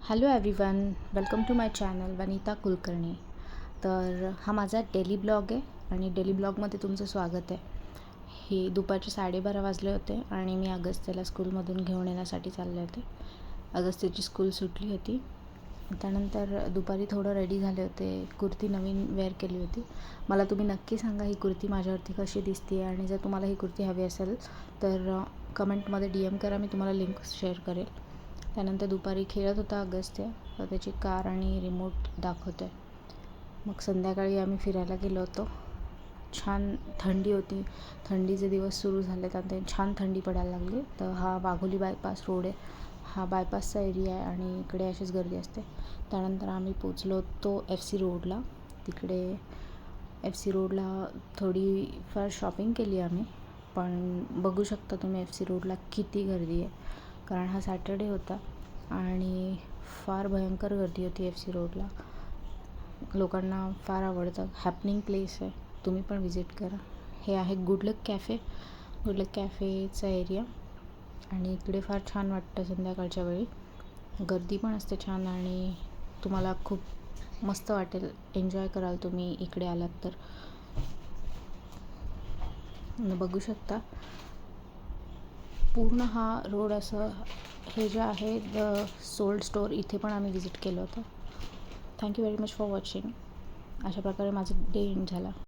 Hello everyone, welcome to my channel Vanita Kulkarni. तर हा माझा डेली ब्लॉग आहे आणि डेली ब्लॉगमध्ये तुमचं स्वागत आहे. हे दुपारचे 12:30 वाजले होते आणि मी अगस्त्याला स्कूलमधून घेऊन येण्यासाठी चालले होते. अगस्त्याची स्कूल सुटली होती. त्यानंतर दुपारी थोडं रेडी झाले होते. कुर्ती नवीन वेअर केली होती. मला तुम्ही नक्की सांगा ही कुर्ती माझ्यावरती कशी दिसते आहे, आणि जर तुम्हाला ही कुर्ती हवी असेल तर कमेंटमध्ये DM करा, मी तुम्हाला लिंक शेअर करेल. त्यानंतर दुपारी खेळत होता अगस्त्य, तर त्याची कार आणि रिमोट दाखवतो आहे. मग संध्याकाळी आम्ही फिरायला गेलो होतो. छान थंडी होती. थंडीचे दिवस सुरू झाले, त्यानंतर छान थंडी पडायला लागली. तर हा वाघोली बायपास रोड आहे. हा बायपासचा एरिया आहे आणि इकडे अशीच गर्दी असते. त्यानंतर आम्ही पोचलो होतो FC रोडला. तिकडे FC रोडला थोडीफार शॉपिंग केली आम्ही. पण बघू शकता तुम्ही FC रोडला किती गर्दी आहे, कारण हा सॅटर्डे होता आणि फार भयंकर गर्दी होती FC रोडला. लोकांना फार आवडतं. हॅपनिंग प्लेस आहे, तुम्ही पण विजिट करा. हे आहे गुडलक कॅफे. गुडलक कॅफेचा एरिया आणि इकडे फार छान वाटतं संध्याकाळच्या वेळी. गर्दी पण असते छान आणि तुम्हाला खूप मस्त वाटेल, एन्जॉय कराल तुम्ही इकडे आलात तर. बघू शकता पूर्ण हा रोड असं. हे जे आहे द सोल्ड स्टोअर, इथे पण आम्ही विजिट केलं होतं. Thank you very much for watching. अशा प्रकारे माझं डे एंड झाला.